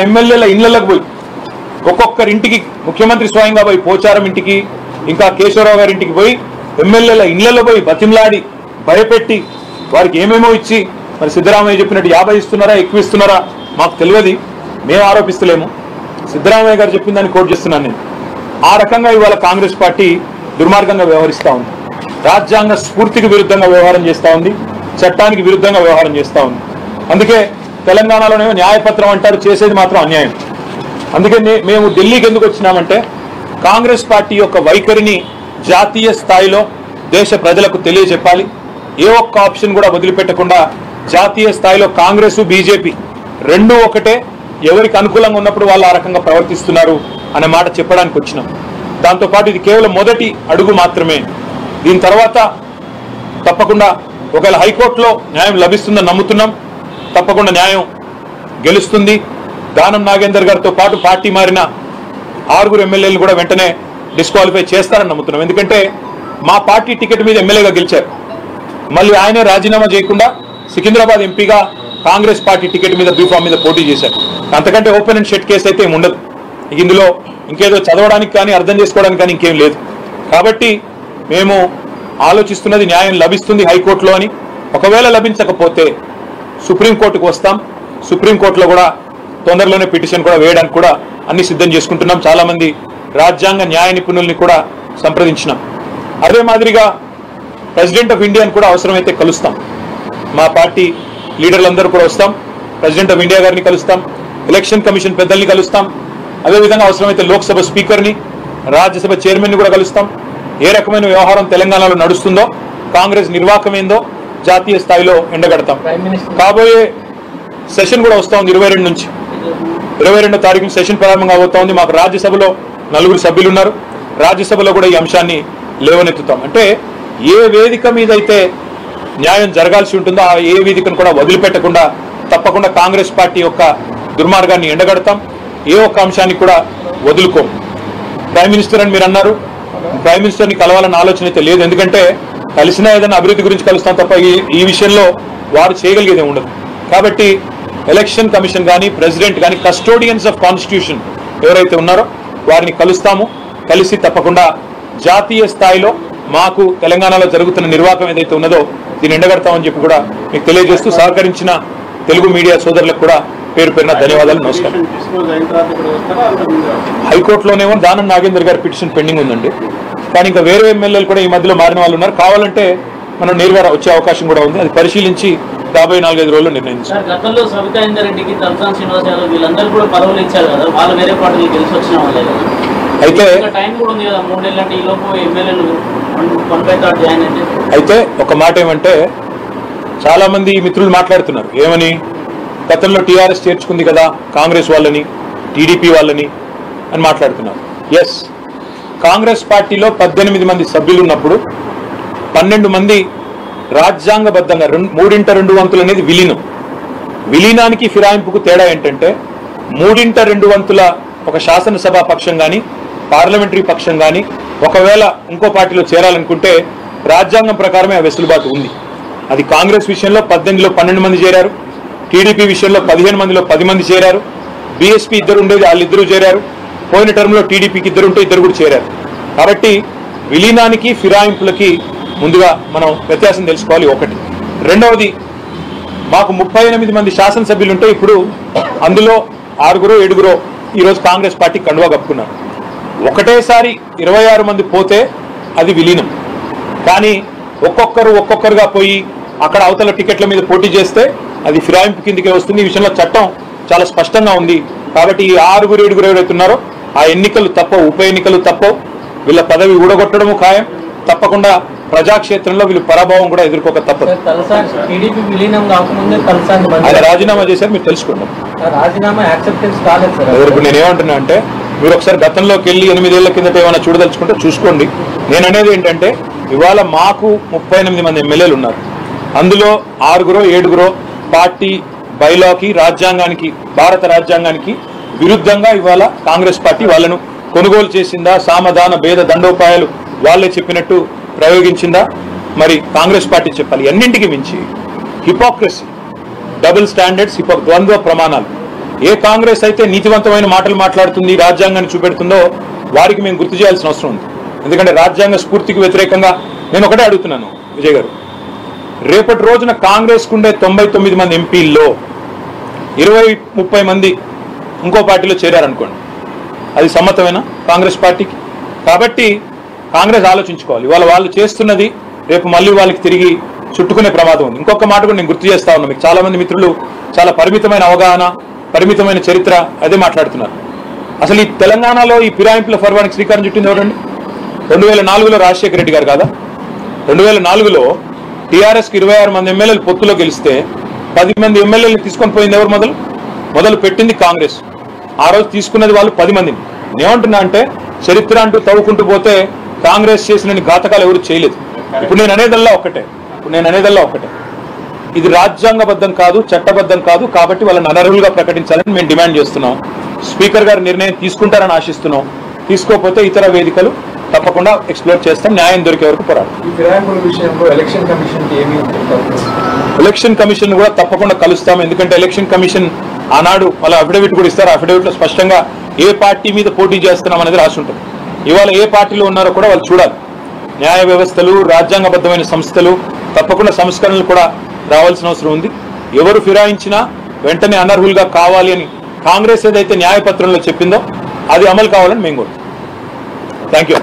ఎమ్మెల్యేల ఇళ్లకు పోయి ఒక్కొక్కరింటికి ముఖ్యమంత్రి స్వయంగా పోయి పోచారం ఇంటికి ఇంకా కేశవరావు గారి ఇంటికి పోయి ఎమ్మెల్యేల ఇళ్లలో పోయి బతిమలాడి భయపెట్టి వారికి ఏమేమో ఇచ్చి మరి సిద్ధరామయ్య చెప్పినట్టు 50 ఇస్తున్నారా ఎక్కువ ఇస్తున్నారా మాకు తెలియదు, మేము ఆరోపిస్తలేము. సిద్ధరామయ్య గారు చెప్పిన దాన్ని కోట్ చేస్తున్నాను నేను. ఆ రకంగా ఇవాళ కాంగ్రెస్ పార్టీ దుర్మార్గంగా వ్యవహరిస్తూ ఉంది, రాజ్యాంగ స్ఫూర్తికి విరుద్ధంగా వ్యవహారం చేస్తూ ఉంది, చట్టానికి విరుద్ధంగా వ్యవహారం చేస్తూ ఉంది. అందుకే తెలంగాణలోనేమో న్యాయపత్రం అంటారు, చేసేది మాత్రం అన్యాయం. అందుకే మేము ఢిల్లీకి ఎందుకు వచ్చినామంటే కాంగ్రెస్ పార్టీ యొక్క వైఖరిని జాతీయ స్థాయిలో దేశ ప్రజలకు తెలియజెప్పాలి. ఏ ఒక్క ఆప్షన్ కూడా వదిలిపెట్టకుండా జాతీయ స్థాయిలో కాంగ్రెస్ బీజేపీ రెండూ ఒకటే, ఎవరికి అనుకూలంగా ఉన్నప్పుడు వాళ్ళు ఆ రకంగా ప్రవర్తిస్తున్నారు అనే మాట చెప్పడానికి వచ్చినాం. దాంతోపాటు ఇది కేవలం మొదటి అడుగు మాత్రమే. దీని తర్వాత తప్పకుండా ఒకవేళ హైకోర్టులో న్యాయం లభిస్తుందని నమ్ముతున్నాం. తప్పకుండా న్యాయం గెలుస్తుంది. దానం నాగేందర్ గారితో పాటు పార్టీ మారిన 6 ఎమ్మెల్యేలు కూడా వెంటనే డిస్క్వాలిఫై చేస్తారని నమ్ముతున్నాం. ఎందుకంటే మా పార్టీ టికెట్ మీద ఎమ్మెల్యేగా గెలిచారు, మళ్ళీ ఆయనే రాజీనామా చేయకుండా సికింద్రాబాద్ ఎంపీగా కాంగ్రెస్ పార్టీ టికెట్ మీద బీఫామ్ మీద పోటీ చేశారు. అంతకంటే ఓపెన్ అండ్ షట్ కేసు అయితే ఏమి ఉండదు. ఇందులో ఇంకేదో చదవడానికి కానీ అర్థం చేసుకోవడానికి కానీ ఇంకేం లేదు. కాబట్టి మేము ఆలోచిస్తున్నది న్యాయం లభిస్తుంది హైకోర్టులో అని. ఒకవేళ లభించకపోతే సుప్రీంకోర్టుకు వస్తాం. సుప్రీంకోర్టులో కూడా తొందరలోనే పిటిషన్ కూడా వేయడానికి కూడా అన్ని సిద్ధం చేసుకుంటున్నాం. చాలామంది రాజ్యాంగ న్యాయ నిపుణుల్ని కూడా సంప్రదించినాం. అదే మాదిరిగా ప్రెసిడెంట్ ఆఫ్ ఇండియాని కూడా అవసరమైతే కలుస్తాం. మా పార్టీ లీడర్లందరూ కూడా వస్తాం. ప్రెసిడెంట్ ఆఫ్ ఇండియా గారిని కలుస్తాం, ఎలక్షన్ కమిషన్ పెద్దల్ని కలుస్తాం, అదేవిధంగా అవసరమైతే లోక్సభ స్పీకర్ని, రాజ్యసభ చైర్మన్ని కూడా కలుస్తాం. ఏ రకమైన వ్యవహారం తెలంగాణలో నడుస్తుందో, కాంగ్రెస్ నిర్వాహకం ఏందో జాతీయ స్థాయిలో ఎండగడతాం. కాబోయే సెషన్ కూడా వస్తూ ఉంది 22 నుంచి 22వ తారీఖున సెషన్ ప్రారంభంగా అవుతా ఉంది. మాకు రాజ్యసభలో 4 సభ్యులు ఉన్నారు. రాజ్యసభలో కూడా ఈ అంశాన్ని లేవనెత్తుతాం. అంటే ఏ వేదిక మీద అయితే న్యాయం జరగాల్సి ఉంటుందో ఆ ఏ వేదికను కూడా వదిలిపెట్టకుండా తప్పకుండా కాంగ్రెస్ పార్టీ యొక్క దుర్మార్గాన్ని ఎండగడతాం. ఏ ఒక్క అంశాన్ని కూడా వదులుకోం. ప్రైమ్ మినిస్టర్ అని మీరు అన్నారు, ప్రైమ్ మినిస్టర్ని కలవాలన్న ఆలోచన అయితే లేదు. ఎందుకంటే కలిసినా ఏదైనా అభివృద్ధి గురించి కలుస్తాం తప్ప ఈ విషయంలో వారు చేయగలిగేది ఉండదు. కాబట్టి ఎలక్షన్ కమిషన్ కానీ ప్రెసిడెంట్ కానీ కస్టోడియన్స్ ఆఫ్ కాన్స్టిట్యూషన్ ఎవరైతే ఉన్నారో వారిని కలుస్తాము. కలిసి తప్పకుండా జాతీయ స్థాయిలో మాకు తెలంగాణలో జరుగుతున్న నిర్వాహకం ఏదైతే ఉన్నదో దీన్ని ఎండగడతామని చెప్పి కూడా మీకు తెలియజేస్తూ సహకరించిన తెలుగు మీడియా సోదరులకు కూడా పేరు పేరున ధన్యవాదాలు, నమస్కారం. హైకోర్టులోనేమో దానం నాగేందర్ గారి పిటిషన్ పెండింగ్ ఉందండి. కానీ ఇంకా వేరే ఎమ్మెల్యేలు కూడా ఈ మధ్యలో మారిన వాళ్ళు ఉన్నారు. కావాలంటే మనం నేరుగా వచ్చే అవకాశం కూడా ఉంది. అది పరిశీలించి 54-5 రోజుల్లో నిర్ణయించారు. గతంలో సబితా ఇంద్రెడ్డికి తలసాని శ్రీనివాస్ యాదవ్ వీళ్ళందరూ కూడా పదవులు ఇచ్చారు కదా, వాళ్ళు వేరే పార్టీలు గెలిచి వచ్చిన వాళ్ళే కదా. అయితే టైం కూడా ఉంది కదా, 3 నెలలంటే ఈ లోపు ఎమ్మెల్యేలు 1/3 జాయిన్ అయితే. అయితే ఒక మాట ఏమంటే చాలా మంది మిత్రులు మాట్లాడుతున్నారు ఏమని, గతంలో టీఆర్ఎస్ చేర్చుకుంది కదా కాంగ్రెస్ వాళ్ళని, టీడీపీ వాళ్ళని అని మాట్లాడుతున్నారు. ఎస్, కాంగ్రెస్ పార్టీలో 18 మంది సభ్యులు ఉన్నప్పుడు 12 మంది రాజ్యాంగబద్ధంగా 3/2 వంతులు అనేది విలీనం. విలీనానికి ఫిరాయింపుకు తేడా ఏంటంటే 3/2 వంతుల ఒక శాసనసభ పక్షం కానీ పార్లమెంటరీ పక్షం కానీ ఒకవేళ ఇంకో పార్టీలో చేరాలనుకుంటే రాజ్యాంగం ప్రకారమే ఆ వెసులుబాటు ఉంది. అది కాంగ్రెస్ విషయంలో 18లో 12 మంది చేరారు, టీడీపీ విషయంలో 15 మందిలో 10 మంది చేరారు, బీఎస్పీ ఇద్దరు ఉండేది వాళ్ళిద్దరూ చేరారు, పోయిన టర్మ్లో టీడీపీకి ఇద్దరు ఉంటే ఇద్దరు కూడా చేరారు. కాబట్టి విలీనానికి ఫిరాయింపులకి ముందుగా మనం వ్యత్యాసం తెలుసుకోవాలి. ఒకటి. రెండవది, మాకు 38 మంది శాసనసభ్యులు ఉంటే ఇప్పుడు అందులో 6-7 ఈరోజు కాంగ్రెస్ పార్టీ కండువా కప్పుకున్నారు. ఒకటేసారి 26 మంది పోతే అది విలీనం. కానీ ఒక్కొక్కరుగా పోయి అక్కడ అవతల టికెట్ల మీద పోటీ చేస్తే అది ఫిరాయింపు కిందకే వస్తుంది. ఈ విషయంలో చట్టం చాలా స్పష్టంగా ఉంది. కాబట్టి ఈ 6-7 ఎవరైతే ఉన్నారో ఆ ఎన్నికలు తప్పవు, ఉప ఎన్నికలు తప్పవు. వీళ్ళ పదవి ఊడగొట్టడము ఖాయం. తప్పకుండా ప్రజాక్షేత్రంలో వీళ్ళు పరాభవం కూడా ఎదుర్కోక తప్పదు. ఆయన రాజీనామా చేశారు, మీరు తెలుసుకోండి. ఇప్పుడు నేనేమంటున్నా అంటే మీరు ఒకసారి గతంలోకి వెళ్ళి 8 ఏళ్ల కిందట ఏమైనా చూడదలుచుకుంటే చూసుకోండి. నేను అనేది ఏంటంటే ఇవాళ మాకు 38 మంది ఎమ్మెల్యేలు ఉన్నారు. అందులో 6-7 పార్టీ బైలాకి, రాజ్యాంగానికి, భారత రాజ్యాంగానికి విరుద్ధంగా ఇవాళ కాంగ్రెస్ పార్టీ వాళ్ళను కొనుగోలు చేసిందా, సామధాన భేద దండోపాయాలు వాళ్ళే చెప్పినట్టు ప్రయోగించిందా, మరి కాంగ్రెస్ పార్టీ చెప్పాలి. అన్నింటికి మించి హిపోక్రసీ, డబుల్ స్టాండర్డ్స్, ద్వంద్వ ప్రమాణాలు ఏ కాంగ్రెస్ అయితే నీతివంతమైన మాటలు మాట్లాడుతుంది, రాజ్యాంగాన్ని చూపెడుతుందో వారికి మేము గుర్తు చేయాల్సిన అవసరం ఉంది. ఎందుకంటే రాజ్యాంగ స్ఫూర్తికి వ్యతిరేకంగా నేను ఒకటే అడుగుతున్నాను విజయ్ గారు, రేపటి రోజున కాంగ్రెస్ కుండే 99 మంది ఎంపీల్లో 20-30 మంది ఇంకో పార్టీలో చేరారనుకోండి, అది సమ్మతమేనా కాంగ్రెస్ పార్టీకి? కాబట్టి కాంగ్రెస్ ఆలోచించుకోవాలి. ఇవాళ వాళ్ళు చేస్తున్నది రేపు మళ్ళీ వాళ్ళకి తిరిగి చుట్టుకునే ప్రమాదం ఉంది. ఇంకొక మాట కూడా నేను గుర్తు చేస్తా ఉన్నా, మీకు చాలా మంది మిత్రులు చాలా పరిమితమైన అవగాహన, పరిమితమైన చరిత్ర అదే మాట్లాడుతున్నారు. అసలు ఈ తెలంగాణలో ఈ ఫిరాయింపుల ఫర్వానికి శ్రీకారం చుట్టింది ఎవరండి? 2004లో రాజశేఖర రెడ్డి గారు కాదా? 2004లో టీఆర్ఎస్కి 26 మంది ఎమ్మెల్యేలు పొత్తులో గెలిస్తే 10 మంది ఎమ్మెల్యేలు తీసుకొని పోయింది ఎవరు? మొదలు పెట్టింది కాంగ్రెస్. ఆ రోజు తీసుకున్నది వాళ్ళు 10 మందిని. నేనేమంటున్నా అంటే చరిత్ర అంటూ తవ్వుకుంటూ పోతే కాంగ్రెస్ చేసిన ఘాతకాలు ఎవరు చేయలేదు. ఇప్పుడు నేను అనేదల్లా ఒకటే, ఇది రాజ్యాంగబద్ధం కాదు, చట్టబద్ధం కాదు. కాబట్టి వాళ్ళని అనర్హులుగా ప్రకటించాలని మేము డిమాండ్ చేస్తున్నాం. స్పీకర్ గారు నిర్ణయం తీసుకుంటారని ఆశిస్తున్నాం. తీసుకోకపోతే ఇతర వేదికలు తప్పకుండా ఎక్స్ప్లోర్ చేస్తాం, న్యాయం దొరికే వరకు పోరాడు. ఎలక్షన్ కమిషన్ కూడా తప్పకుండా కలుస్తాం. ఎందుకంటే ఎలక్షన్ కమిషన్ ఆనాడు వాళ్ళ అఫిడవిట్ కూడా ఇస్తారు. అఫిడవిట్ లో స్పష్టంగా ఏ పార్టీ మీద పోటీ చేస్తున్నాం అనేది రాసి ఉంటుంది. ఇవాళ ఏ పార్టీలో ఉన్నారో కూడా వాళ్ళు చూడాలి. న్యాయ వ్యవస్థలు, రాజ్యాంగబద్ధమైన సంస్థలు తప్పకుండా సంస్కరణలు కూడా రావాల్సిన అవసరం ఉంది. ఎవరు ఫిరాయించినా వెంటనే అనర్హులుగా కావాలి అని కాంగ్రెస్ ఏదైతే న్యాయపత్రంలో చెప్పిందో అది అమలు కావాలని మేము కోరుతాం. Thank you.